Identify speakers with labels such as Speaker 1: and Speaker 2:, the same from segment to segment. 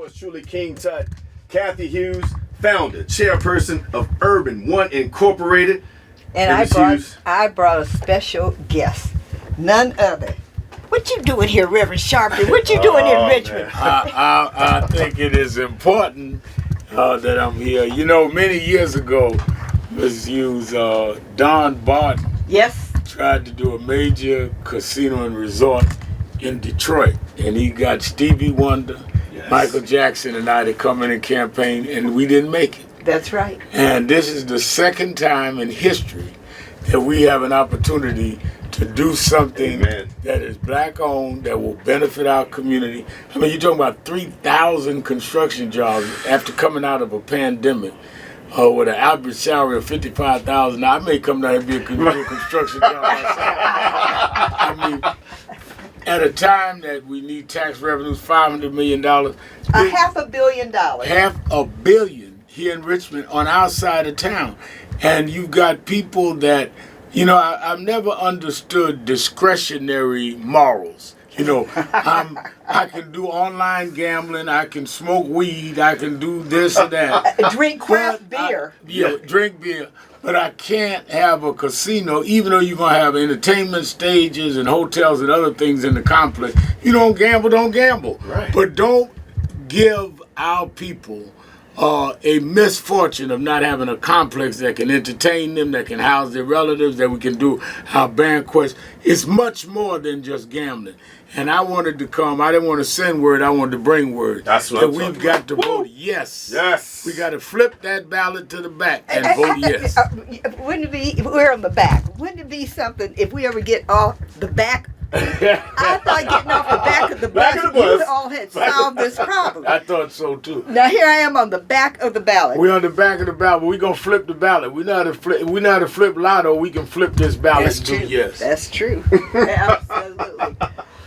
Speaker 1: Yours truly, King Tut, Kathy Hughes, founder, chairperson of Urban One Incorporated.
Speaker 2: And I brought a special guest, none other. What you doing here, Reverend Sharpton? What you doing in Richmond?
Speaker 3: I think it is important that I'm here. You know, many years ago, Mrs. Hughes, Don Barton tried to do a major casino and resort in Detroit. And he got Stevie Wonder, Michael Jackson, and I to come in and campaign, and we didn't make it.
Speaker 2: That's right.
Speaker 3: And this is the second time in history that we have an opportunity to do something that is black-owned, that will benefit our community. I mean, you're talking about 3,000 construction jobs after coming out of a pandemic with an average salary of $55,000. Now, I may come down and be a construction job myself. I mean, at a time that we need tax revenues, $500 million.
Speaker 2: $500 million.
Speaker 3: $500 million here in Richmond on our side of town. And you've got people that, you know, I've never understood discretionary morals. You know, I can do online gambling, I can smoke weed, I can do this and that.
Speaker 2: Drink craft beer.
Speaker 3: Drink beer. But I can't have a casino, even though you're going to have entertainment stages and hotels and other things in the complex. You don't gamble, don't gamble.
Speaker 1: Right.
Speaker 3: But don't give our people a misfortune of not having a complex that can entertain them, that can house their relatives, that we can do our banquets. It's much more than just gambling. And I wanted to come. I didn't want to send word. I wanted to bring word.
Speaker 1: That's what
Speaker 3: we've got to vote yes.
Speaker 1: Yes.
Speaker 3: We got to flip that ballot to the back and vote yes.
Speaker 2: Wouldn't it be, we're on the back. Wouldn't it be something if we ever get off the back? I thought getting off the back of the bus, you all had solved this problem.
Speaker 3: I thought so too.
Speaker 2: Now here I am on the back of the ballot.
Speaker 3: We're on the back of the ballot, but we're going to flip the ballot. We know how to flip lotto. We can flip this ballot to yes.
Speaker 2: That's true. Absolutely.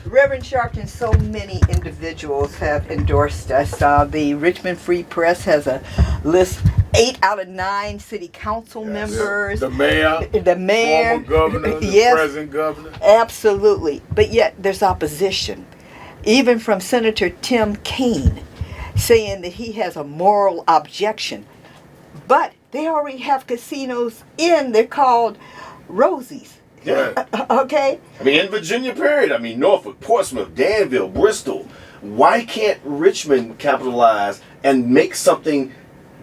Speaker 2: Reverend Sharpton, so many individuals have endorsed us. The Richmond Free Press has a list, 8 out of 9 city council members.
Speaker 3: The mayor. Former governor, the present governor.
Speaker 2: Absolutely. But yet there's opposition, even from Senator Tim Kaine, saying that he has a moral objection. But they already have casinos they're called Rosie's.
Speaker 1: Yeah.
Speaker 2: Okay.
Speaker 1: I mean, in Virginia, period. I mean, Norfolk, Portsmouth, Danville, Bristol. Why can't Richmond capitalize and make something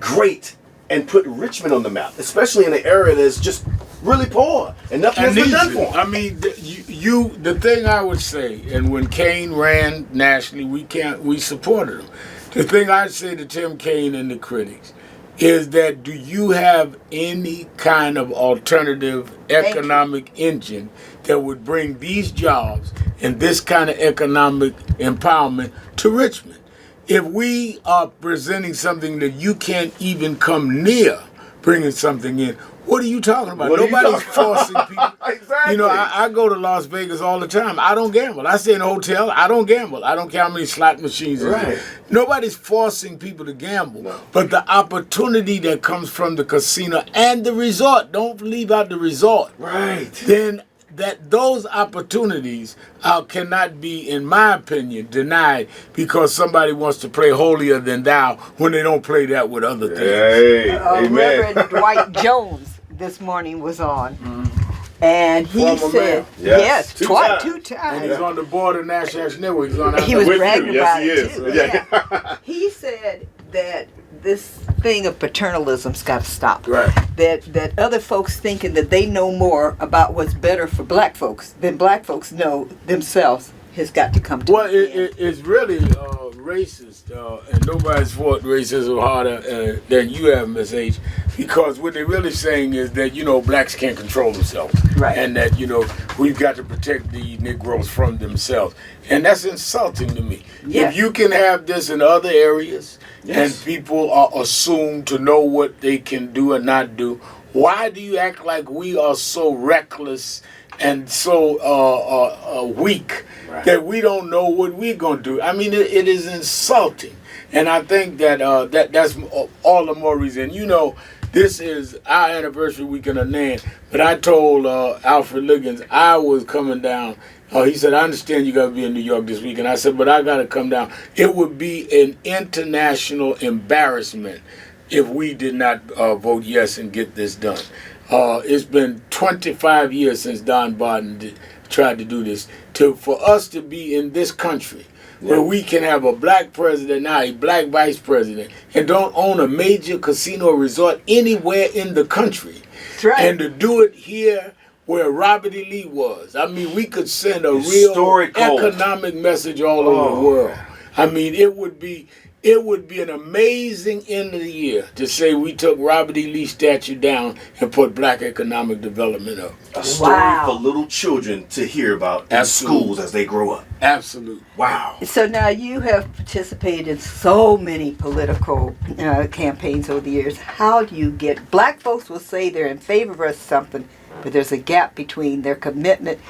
Speaker 1: great and put Richmond on the map, especially in an area that's just really poor and nothing has been done for them?
Speaker 3: I mean, the thing I would say, and when Kaine ran nationally, we supported him. The thing I'd say to Tim Kaine and the critics is that, do you have any kind of alternative economic engine that would bring these jobs and this kind of economic empowerment to Richmond? If we are presenting something that you can't even come near bringing something in, what are you talking about? Nobody's forcing people.
Speaker 1: Exactly.
Speaker 3: You know, I go to Las Vegas all the time. I don't gamble. I stay in a hotel. I don't gamble. I don't care how many slot machines there are. Nobody's forcing people to gamble. No. But the opportunity that comes from the casino and the resort, don't leave out the resort.
Speaker 1: Right.
Speaker 3: Then those opportunities cannot be, in my opinion, denied because somebody wants to play holier than thou when they don't play that with other things.
Speaker 1: Hey, amen.
Speaker 2: Reverend Dwight Jones this morning was on, and he said, two times.
Speaker 3: And he's on the board of National Network.
Speaker 2: He was bragging about it too.
Speaker 1: Yeah.
Speaker 2: He said that this thing of paternalism's got to stop.
Speaker 3: Right.
Speaker 2: That other folks thinking that they know more about what's better for black folks than black folks know themselves has got to come to
Speaker 3: an end. It's really racist, and nobody's fought racism harder than you have, Miss H, because what they're really saying is that, you know, blacks can't control themselves.
Speaker 2: Right.
Speaker 3: And that, you know, we've got to protect the Negroes from themselves. And that's insulting to me.
Speaker 2: Yes.
Speaker 3: If you can have this in other areas, and people are assumed to know what they can do and not do, why do you act like we are so reckless and so weak that we don't know what we're going to do? I mean, it is insulting. And I think that that's all the more reason. You know, this is our anniversary weekend of NAN, but I told Alfred Liggins I was coming down He said, I understand you got to be in New York this week. And I said, but I got to come down. It would be an international embarrassment if we did not vote yes and get this done. It's been 25 years since Don Barton tried to do this. For us to be in this country where we can have a black president now, a black vice president, and don't own a major casino or resort anywhere in the country.
Speaker 2: That's right.
Speaker 3: And to do it here where Robert E. Lee was. I mean, we could send a
Speaker 1: Historical.
Speaker 3: real economic message all over the world. I mean, it would be an amazing end of the year to say we took Robert E. Lee's statue down and put black economic development up.
Speaker 1: A story for little children to hear about in schools as they grow up.
Speaker 3: Absolutely.
Speaker 1: Wow.
Speaker 2: So now you have participated in so many political campaigns over the years. How do you get, black folks will say they're in favor of something, but there's a gap between their commitment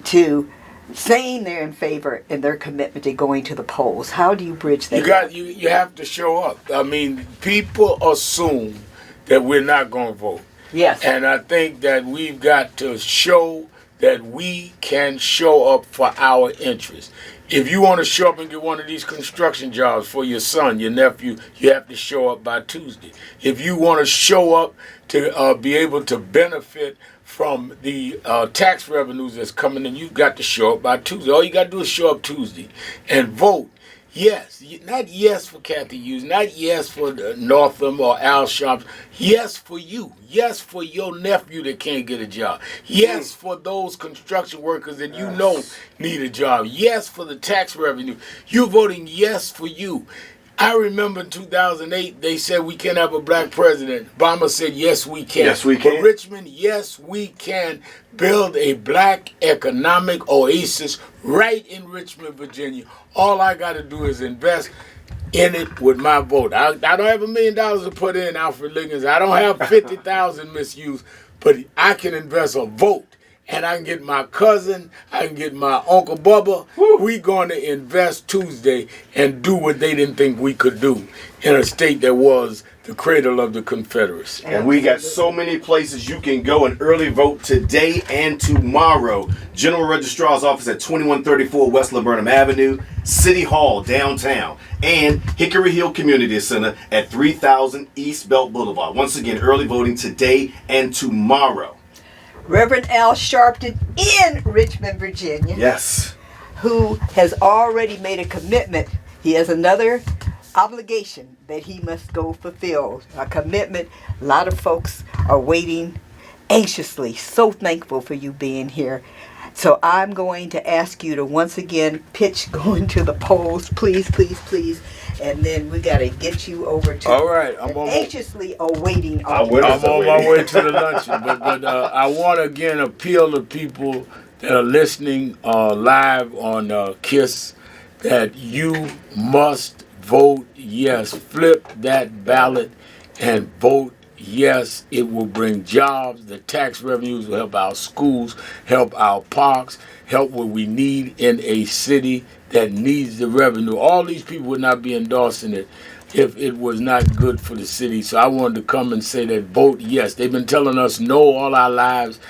Speaker 2: to saying they're in favor and their commitment to going to the polls. How do you bridge that?
Speaker 3: You have to show up. I mean, people assume that we're not going to vote.
Speaker 2: Yes.
Speaker 3: And I think that we've got to show that we can show up for our interests. If you want to show up and get one of these construction jobs for your son, your nephew, you have to show up by Tuesday. If you want to show up to be able to benefit from the tax revenues that's coming in, you've got to show up by Tuesday. All you got to do is show up Tuesday and vote. Yes, not yes for Kathy Hughes, not yes for Northam or Al Sharpton. Yes for you. Yes for your nephew that can't get a job. Yes for those construction workers that you know need a job. Yes for the tax revenue. You're voting yes for you. I remember in 2008, they said we can't have a black president. Obama said, yes, we can.
Speaker 1: Yes, we can.
Speaker 3: For Richmond, yes, we can build a black economic oasis right in Richmond, Virginia. All I got to do is invest in it with my vote. I don't have $1 million to put in, Alfred Liggins. I don't have 50,000 misused, but I can invest a vote. And I can get my cousin, I can get my Uncle Bubba. We're going to invest Tuesday and do what they didn't think we could do in a state that was the cradle of the Confederacy.
Speaker 1: And we got so many places you can go and early vote today and tomorrow. General Registrar's office at 2134 West Laburnum Avenue, City Hall downtown, and Hickory Hill Community Center at 3000 East Belt Boulevard. Once again, early voting today and tomorrow.
Speaker 2: Reverend Al Sharpton in Richmond, Virginia.
Speaker 1: Yes.
Speaker 2: Who has already made a commitment. He has another obligation that he must go fulfill. A commitment. A lot of folks are waiting anxiously. So thankful for you being here. So I'm going to ask you to once again pitch going to the polls. Please, please, please. And then we got to get you over to
Speaker 3: all right, I'm
Speaker 2: anxiously awaiting.
Speaker 3: I'm on my way to the luncheon. But I want to again appeal to people that are listening live on KISS that you must vote yes. Flip that ballot and vote yes. It will bring jobs. The tax revenues will help our schools, help our parks, help what we need in a city that needs the revenue. All these people would not be endorsing it if it was not good for the city. So I wanted to come and say that vote yes. They've been telling us no all our lives.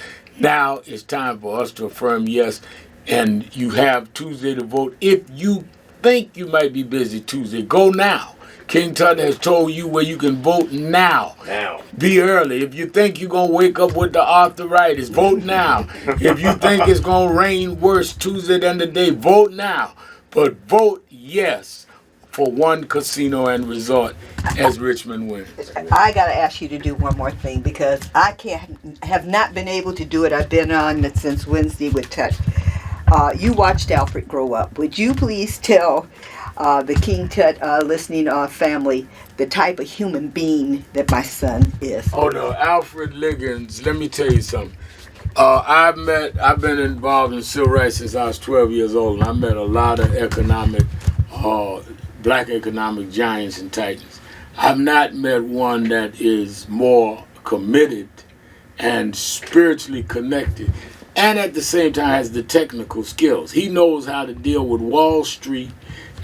Speaker 3: Now it's time for us to affirm yes. And you have Tuesday to vote. If you think you might be busy Tuesday, go now. King Tut has told you where you can vote now.
Speaker 1: Now.
Speaker 3: Be early. If you think you're going to wake up with the arthritis, vote now. If you think it's going to rain worse Tuesday than today, vote now. But vote yes for one casino and resort as Richmond wins.
Speaker 2: I got to ask you to do one more thing because I have not been able to do it. I've been on it since Wednesday with Tut. You watched Alfred grow up. Would you please tell the King Tut listening family the type of human being that my son is?
Speaker 3: Oh no, Alfred Liggins, let me tell you something. I've been involved in civil rights since I was 12 years old, and I met a lot of black economic giants and titans. I've not met one that is more committed and spiritually connected, and at the same time has the technical skills. He knows how to deal with Wall Street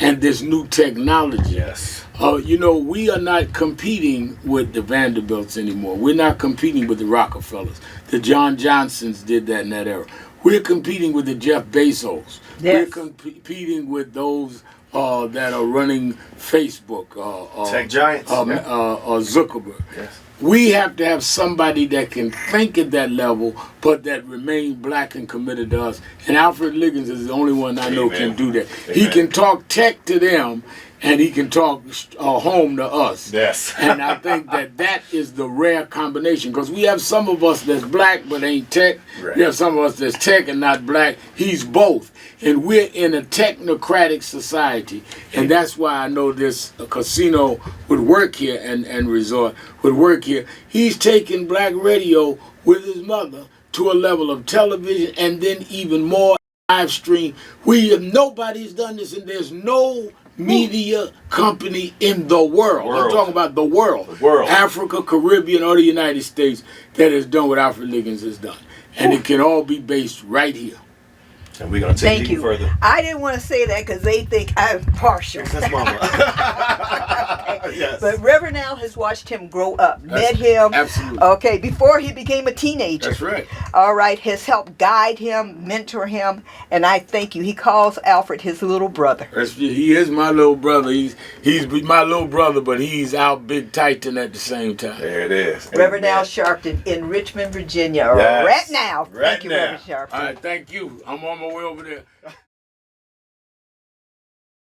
Speaker 3: and this new technology.
Speaker 1: Yes.
Speaker 3: We are not competing with the Vanderbilts anymore. We're not competing with the Rockefellers. The John Johnsons did that in that era. We're competing with the Jeff Bezos.
Speaker 2: Yes.
Speaker 3: We're competing with those that are running Facebook.
Speaker 1: Tech giants.
Speaker 3: Zuckerberg.
Speaker 1: Yes.
Speaker 3: We have to have somebody that can think at that level, but that remain black and committed to us. And Alfred Liggins is the only one I know can do that. He can talk tech to them, and he can talk home to us.
Speaker 1: Yes.
Speaker 3: And I think that is the rare combination, because we have some of us that's black but ain't tech.
Speaker 1: Right.
Speaker 3: We have some of us that's tech and not black. He's both. And we're in a technocratic society. And that's why I know this casino would work here and resort would work here. He's taking black radio with his mother to a level of television and then even more live stream. Nobody's done this, and there's no media company in the world. I'm talking about the world. Africa, Caribbean, or the United States that has done what Alfred Liggins has done. And it can all be based right here.
Speaker 1: And we're going to take it even further.
Speaker 2: I didn't want to say that because they think I'm partial.
Speaker 1: That's Mama. Yes.
Speaker 2: But Reverend Al has watched him grow up, met him.
Speaker 3: Absolutely.
Speaker 2: Okay, before he became a teenager.
Speaker 3: That's right.
Speaker 2: All right, has helped guide him, mentor him, and I thank you. He calls Alfred his little brother.
Speaker 3: He is my little brother. He's my little brother, but he's our big titan at the same time.
Speaker 1: There it is.
Speaker 2: Reverend Al Sharpton in Richmond, Virginia.
Speaker 1: Yes.
Speaker 2: Right now.
Speaker 1: Right
Speaker 2: Thank you,
Speaker 1: now.
Speaker 2: Reverend Sharpton.
Speaker 3: All right, thank you. I'm on my way over there.